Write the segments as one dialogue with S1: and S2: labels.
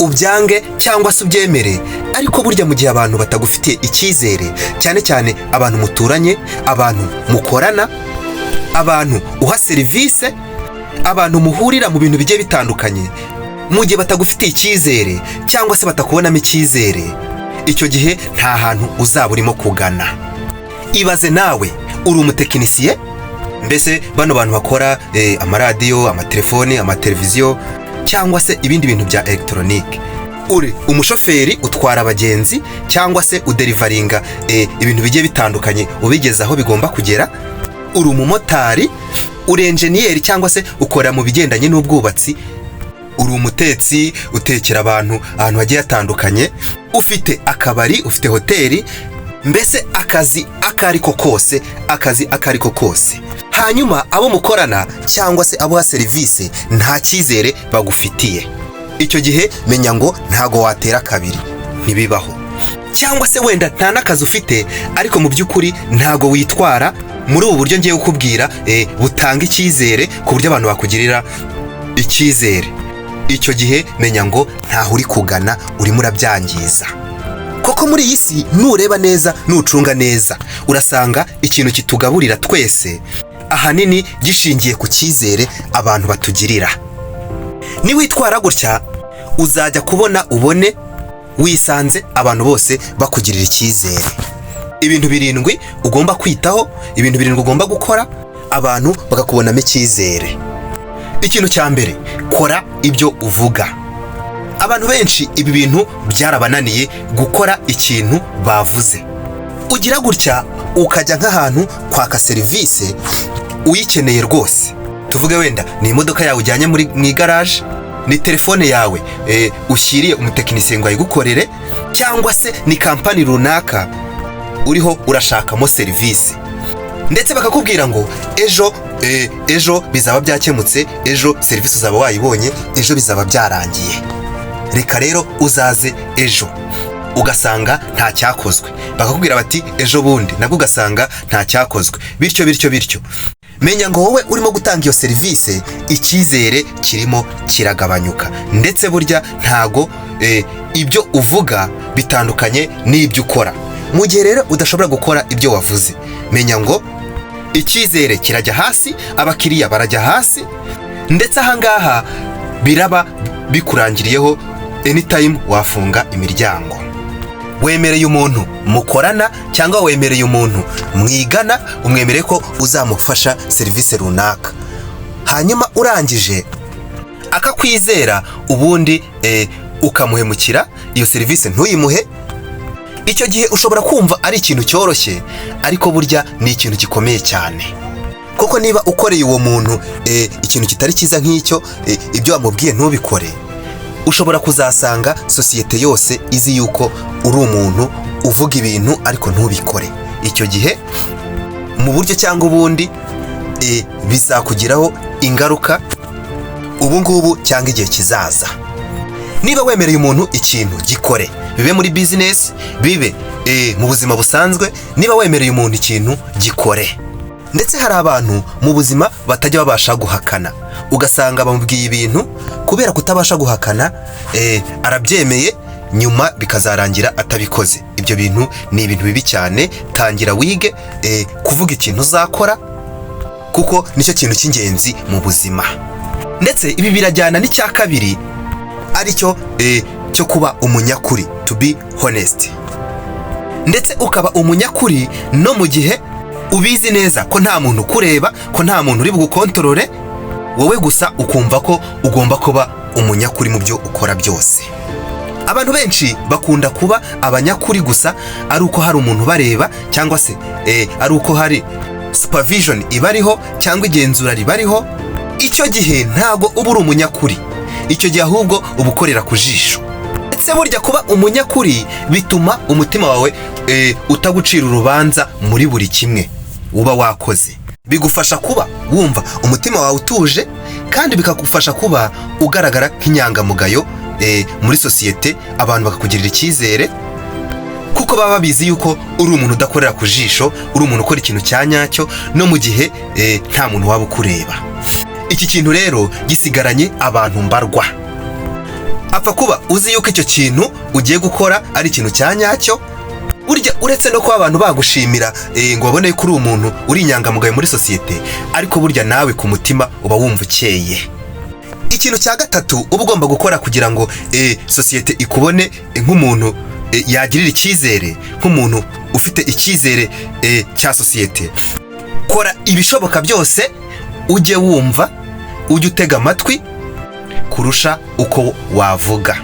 S1: ubyange cyangwa se ubyemere, ariko burya mu gihe abantu batagufitiye icyizere, cyane cyane abantu muturanye, abantu mukorana, abantu uha serivisi, abantu muhurira mu bintu bigiye bitandukanye, mu gihe batagufitiye icyizere cyangwa se batakubonamo icyizere, icyo gihe nta hantu uzaba urimo kugana. Ibaze nawe uri umutekinisiye, mbese bano bantu bakora amaradiyo, amatelefone, amateleviziyo cyangwa se ibindi bintu bya elegitoronike. Uri umushoferi utwara abagenzi cyangwa se uderivaringa ibintu bigiye bitandukanye ubigeza aho bigomba kugera. Uri umumotari, uri enjeniyeri cyangwa se ukora mu bigendanye n'ubwubatsi. Uri umutetsi, utekera abantu ahantu hagiye hatandukanye. Ufite akabari, ufite hoteli, mbese akazi akariko kose. Hanyuma abo mukorana cyangwa se abo ha serivisi nta cyizere bagufitiye. Icyo gihe menya ngo ntago watera kabiri, ntibibaho. Cyangwa se wenda nta n'akazi ufite, ariko mu by'ukuri ntago witwara muri ubu buryo ngiye kukubwira butanga icyizere ku buryo abantu bakugirira icyizere. Icyo gihe menya ngo ntaho uri kugana, urimo urabyangiza. Koko muri iyi si nureba neza, nucunga neza, urasanga ikintu kitugaburira twese ahanini gishingiye ku cyizere abantu batugirira. Niwitwara gutya uzajya ubone wisanze abantu bose bakugirira icyizere. Ibintu 7 ugomba kwitaho, ibintu 7 ugomba gukora, abantu bakakubonamo icyizere. Ikintu cya mbere, kora ibyo uvuga. Abantu benshi ibi bintu byarabananiye gukora ikintu bavuze. Ugira gutya ukajya nk'ahantu kwaka serivisi uyikeneye rwose. Tuvuge wenda ni imodoka yawe ujyanye mu igaraje, ni telefone yawe ushyiriye umutekinisiye ngo ayigukorere, cyangwa se ni kampani runaka uriho urashakamo serivisi, ndetse bakakubwira ngo ejo bizaba byakemutse, ejo serivisi uzaba wayibonye, ejo bizaba byarangiye. Reka rero uzaze ejo, ugasanga nta cyakozwe. Bakakubwira bati ejo bundi, nabwo ugasanga nta cyakozwe. Bityo menya ngo wowe urimo gutanga iyo serivisi, icyizere kirimo kiragabanyuka. Ndetse burya ntago ibyo uvuga bitandukanye n'ibyo ukora. Mu gihe rero udashobora gukora ibyo wavuze, menya ngo icyizere kirajya hasi, abakiriya barajya hasi, ndetse ahangaha biraba bikurangiriyeho, anytime wafunga imiryango. Wemereye umuntu mukorana cyangwa wemereye umuntu mwigana, umwemereye ko uzamufasha serivisi runaka, hanyuma urangije akakwizera, ubundi ukamuhemukira, iyo serivisi ntuyimuhe. Icyo gihe ushobora kumva ari ikintu cyoroshye, ariko burya ni ikintu gikomeye cyane. Kuko niba ukoreye uwo muntu ikintu kitari cyiza nk'icyo, ibyo wamubwiye ntubikore, ushobora kuzasanga sosiyete yose izi yuko uri umuntu uvuga ibintu ariko ntubikore. Icyo gihe mu buryo cyangwa ubundi bizakugiraho ingaruka ubu ngubu cyangwa igihe kizaza. Niba wemereye umuntu ikintu, gikore. Bibe muri business, bibe mu buzima busanzwe. Niba wemereye umuntu ikintu, gikore. Ndetse hari abantu mu buzima batajya babasha guhakana, ugasanga bamubwiye ibintu, kubera kutabasha guhakana arabyemeye, nyuma bikazarangira atabikoze. Ibyo bintu ni ibintu bibi cyane. Tangira wige kuvuga ikintu uzakora, kuko nicyo kintu cy'ingenzi mu buzima. Ndetse ibi birajyana n'icya kabiri, aricyo cyo kuba umunyakuri, to be honest. Ndetse ukaba umunyakuri no mu gihe ubizi neza ko nta muntu kureba, ko nta muntu uri bugukontorore, wowe gusa ukumva ko ugomba kuba umunyakuri mu byo ukora byose. Abantu benshi bakunda kuba abanyakuri gusa ari uko hari umuntu bareba, cyangwa se ari uko hari supervision ibariho cyangwa igenzura ribariho. Icyo gihe ntago uba uri umunyakuri, icyo gihe ahubwo uba ukorera ku jisho. Ndetse burya kuba umunyakuri bituma umutima wawe utagucira urubanza muri buri kimwe uba wakoze. Bigufasha kuba wumva umutima wawe utuje, kandi bikagufasha kuba ugaragara nk'inyangamugayo muri sosiyete, abantu bakakugirira icyizere, kuko baba babizi yuko uri umuntu udakorera ku jisho, uri umuntu ukora ikintu cya nyacyo, no mu gihe nta muntu waba ukureba. Iki kintu rero gisigaranye abantu mbarwa. apfa kuba uzi yuko icyo kintu ugiye gukora ari ikintu cya nyacyo. Burya uretse no kuba abantu bagushimira ngo babone ko uri umuntu uri inyangamugayo muri sosiyete, ariko burya nawe ku mutima uba wumva ukeye. Ikintu cya gatatu uba ugomba gukora kugira ngo sosiyete ikubone nk'umuntu yagirira icyizere, nk'umuntu ufite icyizere cya sosiyete, kora ibishoboka byose ujye wumva, ujye utega amatwi kurusha uko wavuga.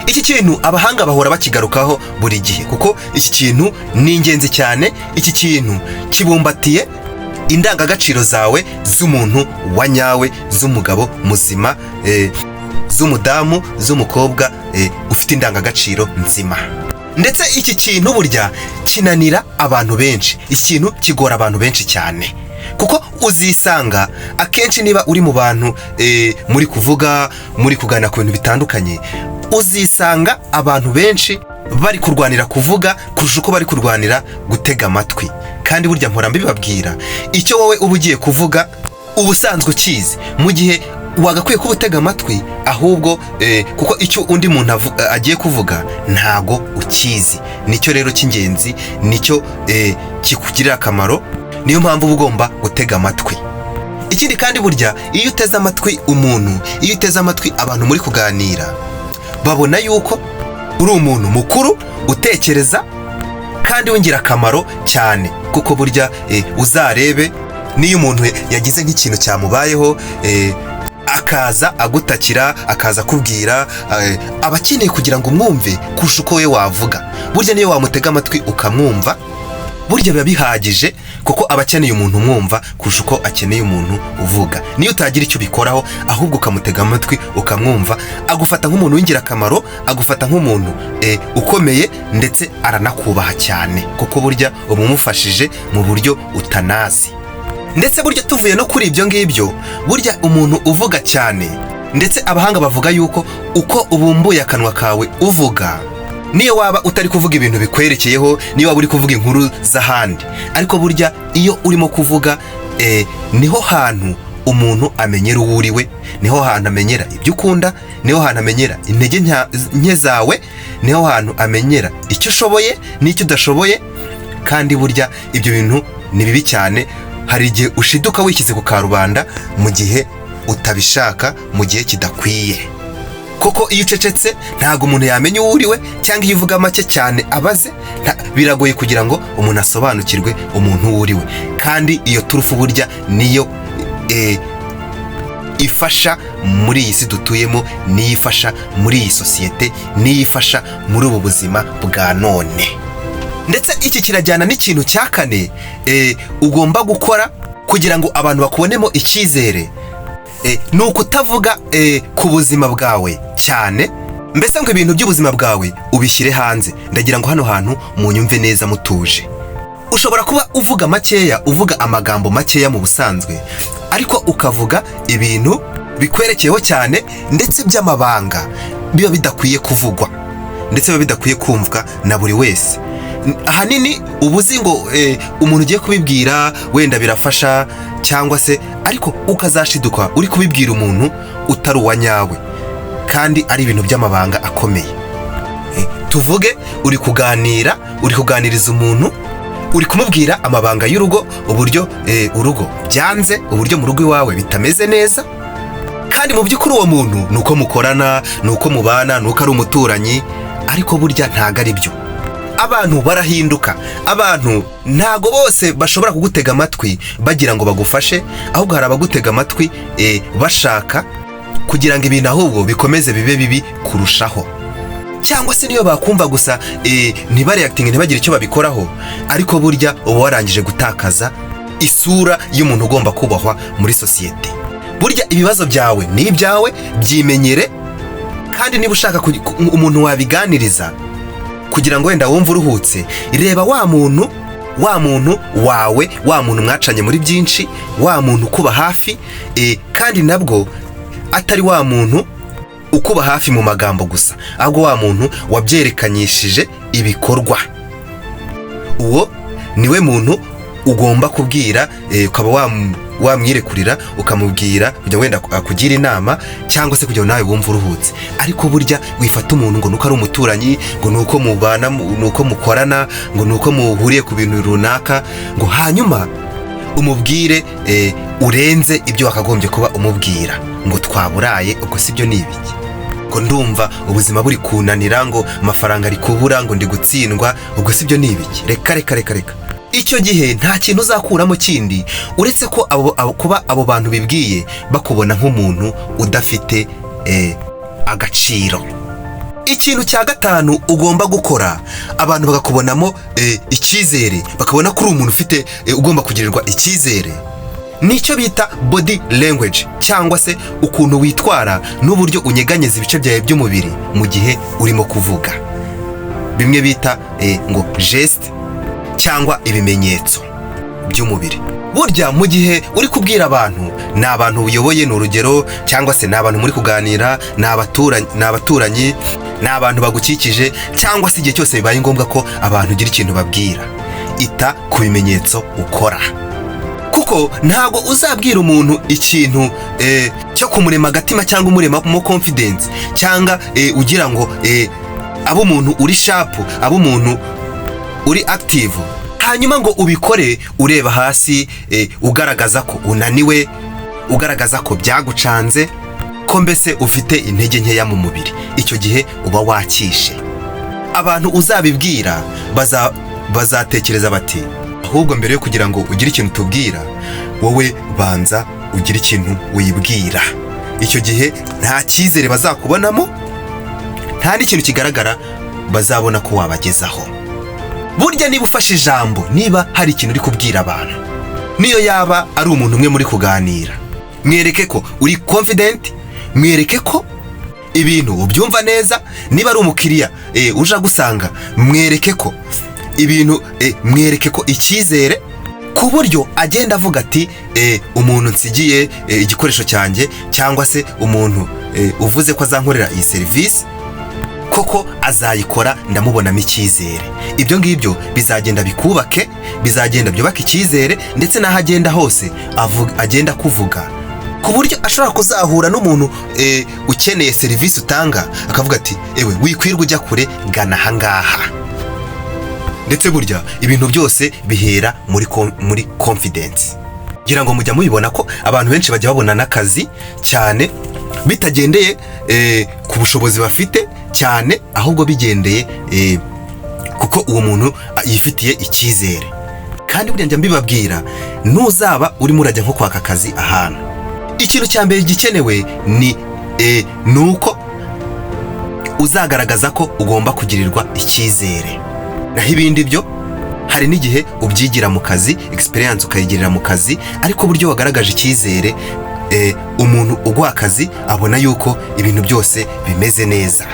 S1: Iki kintu abahanga bahora bakigarukaho buri gihe, kuko iki kintu ni ingenzi cyane. Iki kintu kibumbatiye indangagaciro zawe z'umuntu wa nyawe, z'umugabo muzima, z'umudamu, z'umukobwa ufite indangagaciro nzima. Ndetse iki kintu burya kinanira abantu benshi, iki kintu kigora abantu benshi cyane, kuko uzisanga akenshi niba uri mu bantu muri kuvuga, muri kuganira ku bintu bitandukanye, uzisanga abantu benshi bari kurwanira kuvuga kurusha uko bari kurwanira gutega amatwi. Kandi burya mpora mbibabwira, icyo wowe uba ugiye kuvuga uba usanzwe ukizi, mu gihe wagakwiye kuba utega amatwi, ahubwo kuko icyo undi muntu agiye kuvuga ntago ukizi. Nicyo rero cy'ingenzi, nicyo kikugirira akamaro, niyo mpamvu uba ugomba gutega amatwi. Ikindi kandi burya iyo uteze amatwi umuntu, iyo uteze amatwi abantu muri kuganira, babona yuko uri umuntu mukuru utekereza kandi w'ingirakamaro cyane. Kuko burya uzarebe niyo umuntu yagize nk'ikintu cyamubayeho akaza agutakira, akaza kubwira, aba akeneye kugira ngo umwumve kurusha uko we wavuga. Burya niyo wamutega amatwi ukamwumva, burya biba bihagije, kuko aba akeneye umuntu umwumva kurusha uko akeneye umuntu uvuga. Niyo utagira icyo ubikoraho, ahubwo ukamutega amatwi ukamwumva, agufata nk'umuntu w'ingirakamaro, agufata nk'umuntu ukomeye, ndetse aranakubaha cyane, kuko burya uba umufashije mu buryo utanazi. Ndetse burya tuvuye no kuri ibyo ngibyo, burya umuntu uvuga cyane, ndetse abahanga bavuga yuko uko ubumbuye akanwa kawe uvuga, niyo waba utari kuvuga ibintu bikwerekeyeho, niyo waba uri kuvuga inkuru z'ahandi, ariko burya iyo urimo kuvuga niho hantu umuntu amenyera uwo uriwe, niho hantu amenyera ibyo ukunda, niho hantu amenyera intege nke zawe, niho hantu amenyera icyo ushoboye n'icyo udashoboye. Kandi burya ibyo bintu ni bibi cyane. Hari igihe ushiduka wishyize ku karubanda mu gihe utabishaka, mu gihe kidakwiye. Koko iyo ucecetse ntago umuntu yamenya uwo uriwe, cyangwa iyo uvuga make cyane abaze, biragoye kugira ngo umuntu asobanukirwe umuntu uwo uriwe. Kandi iyo turufu burya niyo ifasha muri iyi si dutuyemo, niyo ifasha muri iyi sosiyete, niyo ifasha muri ubu buzima bwa none. Ndetse iki kirajyana n'ikintu cya kane ugomba gukora kugira ngo abantu bakubonemo icyizere, ni ukutavuga ku buzima bwawe cyane, mbese ngo ibintu by'ubuzima bwawe ubishyire hanze. Ndagira ngo hano hantu munyumve neza mutuje. Ushobora kuba uvuga makeya, uvuga amagambo makeya mu busanzwe, ariko ukavuga ibintu bikwerekeyeho cyane, ndetse by'amabanga biba bidakwiye kuvugwa, ndetse biba bidakwiye kumvwa na buri wese. Ahanini uba uzi ngo umuntu ugiye kubibwira wenda birafasha, cyangwa se ariko ukazashiduka uri kubibwira umuntu utari uwa nyawe, kandi ari ibintu by'amabanga akomeye. Tuvuge uri kuganiriza umuntu, uri kumubwira amabanga y'urugo, uburyo urugo byanze, uburyo mu rugo iwawe bitameze neza, kandi mu by'ukuri uwo muntu ni uko mukorana, ni uko mubana, ni uko ari umuturanyi, ariko burya ntago ari byo. Abantu barahinduka, abantu ntago bose bashobora kugutega amatwi bagira ngo bagufashe, ahubwo hari abagutega amatwi bashaka kugira ngo ibintu ahubwo bikomeze bibe bibi kurushaho. Cyangwa se niyo bakumva gusa ntibareactinge, ntibagire icyo babikoraho, ariko burya uba warangije gutakaza isura y'umuntu ugomba kubahwa muri sosiyete. Burya ibibazo byawe ni ibyawe, byimenyere, kandi niba ushaka umuntu wabiganiriza kugira ngo wenda wumve uruhutse, reba wa muntu wawe, wa muntu mwacanye muri byinshi, wa muntu ukuba hafi, kandi nabwo atari wa muntu ukuba hafi mu magambo gusa, ahubwo wa muntu wabyerekanyishije ibikorwa. Uwo niwe muntu ugomba kubwira, ukaba wamwirekurira ukamubwira kugira wenda akugira inama cyangwa se kugira nawe wumva uruhutse. Ariko burya wifata umuntu ngo nuko ari umuturanyi, ngo nuko mubana, nuko mukorana, ngo nuko muhuriye ku bintu runaka, ngo hanyuma umubwire urenze ibyo wakagombye kuba umubwira, ngo twaburaye. Ubwo sibyo ni ibiki? Ngo ndumva ubuzima buri kunanira, ngo amafaranga ari kubura, ngo ndi gutsindwa. Ubwo sibyo ni ibiki? Reka. Icyo gihe nta kintu uzakuramo kindi uretse ko kuba abo bantu bibwiye bakubona nk'umuntu udafite agaciro. Ikintu cya gatanu ugomba gukora, abantu bagakubonamo icyizere, bakabona ko uri umuntu ufite ugomba kugirirwa icyizere. Nicyo bita body language, cyangwa se ukuntu witwara n'uburyo unyeganyeza ibice byawe by'umubiri mu gihe urimo kuvuga, bimwe bita ngo geste cyangwa ibimenyetso by'umubiri. Burya mu gihe uri kubwira abantu, ni abantu uyoboye, ni urugero, cyangwa se ni abantu muri kuganira, ni abaturanyi, ni abantu bagukikije, cyangwa se igihe cyose bibaye ngombwa ko abantu ugira ikintu babwira, ita ku bimenyetso ukora. Kuko ntabwo uzabwira umuntu ikintu cyo kumurema agatima cyangwa umuremamo confidence, cyangwa ugira ngo abe umuntu uri sharp, abe umuntu uri active, hanyuma ngo ubikore ureba hasi, ugaragaza ko unaniwe, ugaragaza ko byagucanze, ko mbese ufite intege nkeya mu mubiri. Icyo gihe uba wakishe. Abantu uzabibwira bazatekereza bati, ahubwo mbere yo kugira ngo ugire ikintu tubwira, wowe banza ugire ikintu wibwira. Icyo gihe nta cyizere bazakubonamo, nta n'ikintu kigaragara bazabona ko wabagezaho. Burya niba ufashe ijambo, niba hari ikintu uri kubwira abantu, niyo yaba ari umuntu umwe muri kuganira, mwereke ko uri confident, mwereke ko ibintu ubyumva neza. Niba ari umukiriya uje gusanga, mwereke ko ibintu, mwereke ko icyizere, ku buryo agenda avuga ati umuntu nsigiye igikoresho cyanjye, cyangwa se umuntu uvuze ko azankorera iyi serivisi, koko azayikora, ndamubonamo icyizere. Ibyo ngibyo bizagenda bikubake, bizagenda byubaka icyizere, ndetse n'aho agenda hose agenda kuvuga, ku buryo ashobora kuzahura n'umuntu ukeneye serivisi utanga, akavuga ati ewe wikwirwa ujya kure, gana ahangaha. Ndetse burya ibintu byose bihera muri confidence. Ngira ngo mujya mubibona ko abantu benshi bajya babona n'akazi cyane bitagendeye ku bushobozi bafite cyane, ahubwo bigendeye kuko uwo muntu yifitiye icyizere. Kandi burya njya mbibabwira, nuzaba urimo urajya nko kwaka akazi ahantu, ikintu cya mbere gikenewe ni uko uzagaragaza ko ugomba kugirirwa icyizere. Naho ibindi byo, hari n'igihe ubyigira mu kazi, experience ukayigirira mu kazi, ariko buryo wagaragaje icyizere, umuntu uguha akazi abona yuko ibintu byose bimeze neza.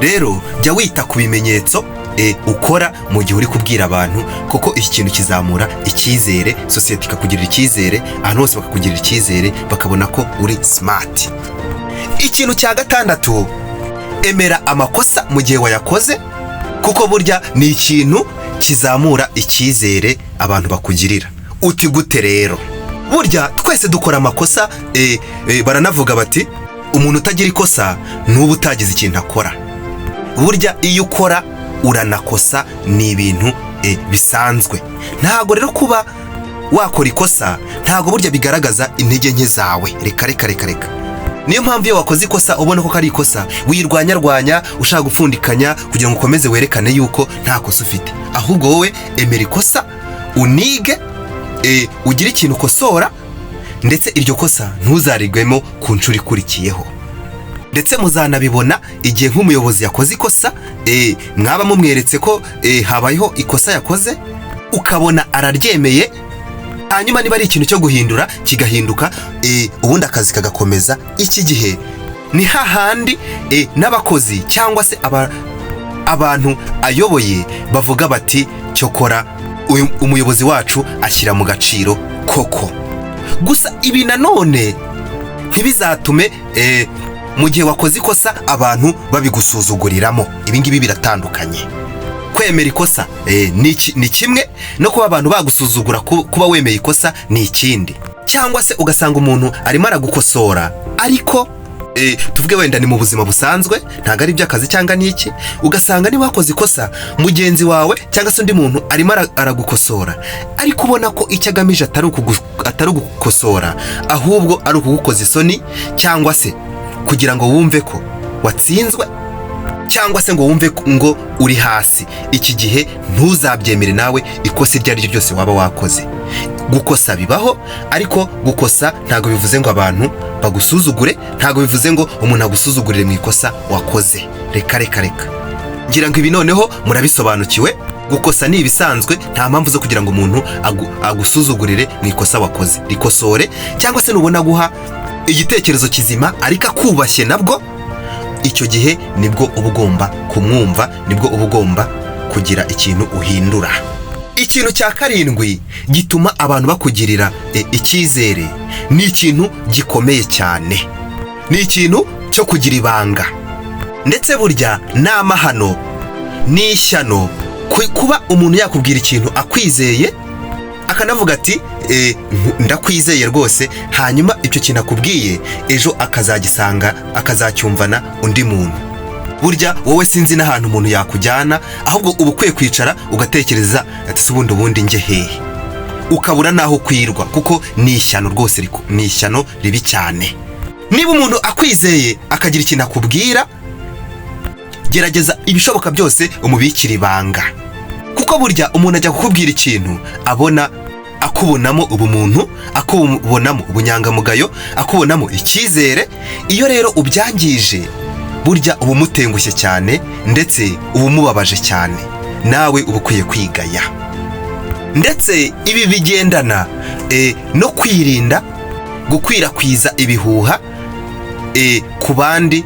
S1: Rero jya wita ku bimenyetso ukora mu gihe uri kubwira abantu, kuko iki kintu kizamura icyizere, sosiyete ikakugirira icyizere, ahantu hose bakakugirira icyizere, bakabona ko uri smart. Ikintu cya gatandatu, emera amakosa mu gihe wayakoze, kuko burya ni ikintu kizamura icyizere abantu bakugirira. Uti gute rero? Burya twese dukora amakosa, baranavuga bati umuntu utagira ikosa n'ubu utagize ikintu akora. Burya iyo ukora uranakosa, ni ibintu bisanzwe. Ntago rero kuba wakora ikosa, ntago burya bigaragaza intege nke zawe. Reka. Niyo mpamvu iyo wakoze ikosa ubona ko ari ikosa, wirwanya ushaka gupfundikanya kugira ngo ukomeze werekane yuko nta kosa ufite. Ahubwo wowe emera ikosa, unige, ugire ikintu ukosora, ndetse iryo kosa ntuzarigwemo ku nshuro ikurikiyeho. Ndetse muzanabibona igihe nk'umuyobozi yakoze ikosa, mwaba mumweretse ko habayeho ikosa yakoze, ukabona araryemeye, hanyuma niba ari ikintu cyo guhindura kigahinduka, ubundi akazi kagakomeza. Iki gihe ni hahandi n'abakozi cyangwa se abantu ayoboye bavuga bati cyokora umuyobozi wacu ashyira mu gaciro koko. Gusa ibi nanone ntibizatume mu gihe wakoze ikosa abantu babigusuzuguriramo. Ibi ngibi biratandukanye, kwemera ikosa ni kimwe, no kuba abantu bagusuzugura kuba wemeye ikosa ni ikindi. Cyangwa se ugasanga umuntu arimo aragukosora ariko tuvuge wenda ni mu buzima busanzwe, ntabwo ari iby'akazi cyangwa n'iki, ugasanga niba wakoze ikosa mugenzi wawe cyangwa se undi muntu arimo aragukosora ariko ubona ko icyo agamije atari ugukosora, ahubwo ari ukugukoza isoni, cyangwa se kugira ngo wumve ko watsinzwe, cyangwa se ngo wumve ngo uri hasi. Iki gihe ntuzabyemere nawe ikosa iryo ari ryo ryose waba wakoze. Gukosa bibaho, ariko gukosa ntabwo bivuze ngo abantu bagusuzugure, ntabwo bivuze ngo umuntu agusuzugurire mu ikosa wakoze. Reka ngira ngo ibi noneho murabisobanukiwe. Gukosa ni ibisanzwe, nta mpamvu zo kugira ngo umuntu agusuzugurire mu ikosa wakoze. Rikosore, cyangwa se nubona guha igitekerezo kizima ariko akubashye nabwo, icyo gihe nibwo uba ugomba kumwumva, nibwo uba ugomba kugira ikintu uhindura. Ikintu cya karindwi gituma abantu bakugirira icyizere ni ikintu gikomeye cyane, ni ikintu cyo kugira ibanga. Ndetse burya ni amahano, ni ishyano kuba umuntu yakubwira ikintu akwizeye, akanavuga ati ndakwizeye rwose, hanyuma icyo kintu akubwiye ejo akazagisanga akazacyumvana undi muntu. Burya wowe sinzi n'ahantu umuntu yakujyana, ahubwo uba ukwiye kwicara ugatekereza ati se ubundi njye hehe, ukabura naho kwirwa, kuko ni ishyano rwose, ni ishyano ribi cyane. Niba umuntu akwizeye akagira ikintu akubwira, gerageza ibishoboka byose umubikira ibanga, kuko burya umuntu ajya kukubwira ikintu abona akubonamo ubumuntu, akubonamo ubunyangamugayo, akubonamo icyizere. Iyo rero ubyangije, burya uba umutengushye cyane, ndetse uba umubabaje cyane, nawe uba ukwiye kwigaya. Ndetse ibi bigendana no kwirinda gukwirakwiza ibihuha ku bandi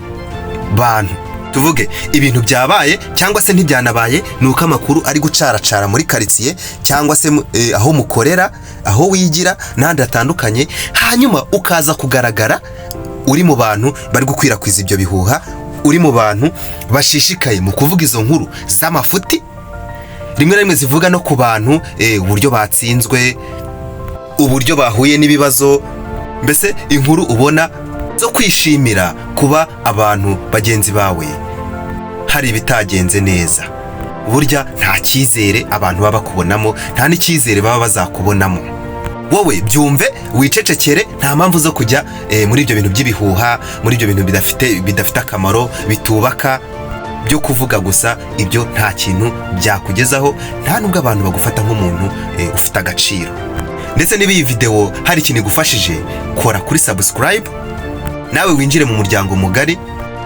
S1: bantu. Tuvuge ibintu byabaye cyangwa se ntibyanabaye, ni uko amakuru ari gucaracara muri karitsiye, cyangwa se aho mukorera, aho wigira n'ahandi hatandukanye, hanyuma ukaza kugaragara uri mu bantu bari gukwirakwiza ibyo bihuha, uri mu bantu bashishikaye mu kuvuga izo nkuru z'amafuti, rimwe na rimwe zivuga no ku bantu uburyo batsinzwe, uburyo bahuye n'ibibazo, mbese inkuru ubona zo kwishimira kuba abantu bagenzi bawe hari ibitagenze neza. Burya nta cyizere abantu baba bakubonamo, nta n'icyizere baba bazakubonamo. Wowe byumve, wicecekere, nta mpamvu zo kujya muri ibyo bintu by'ibihuha, muri ibyo bintu bidafite akamaro, bitubaka, byo kuvuga gusa. Ibyo nta kintu byakugezaho, nta nubwo abantu bagufata nk'umuntu ufite agaciro. Ndetse niba iyi video hari ikintu igufashije, kora kuri subscribe, nawe winjire mu muryango mugari,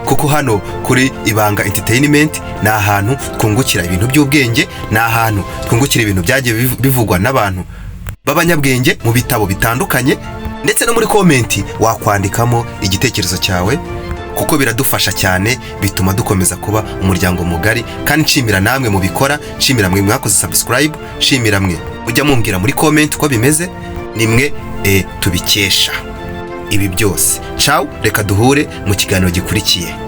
S1: kuko hano kuri Ibanga Entertainment ni ahantu twungukira ibintu by'ubwenge, ni ahantu twungukira ibintu byagiye bivugwa n'abantu b'abanyabwenge mu bitabo bitandukanye. Ndetse no muri komenti wakwandikamo igitekerezo cyawe, kuko biradufasha cyane, bituma dukomeza kuba umuryango mugari. Kandi nshimira namwe mubikora, nshimira mwe mwakoze subscribe, nshimira mwe ujya mumbwira muri komenti uko bimeze, nimwe tubikesha ibi byose. Ciao, reka duhure mu kiganiro gikurikiye.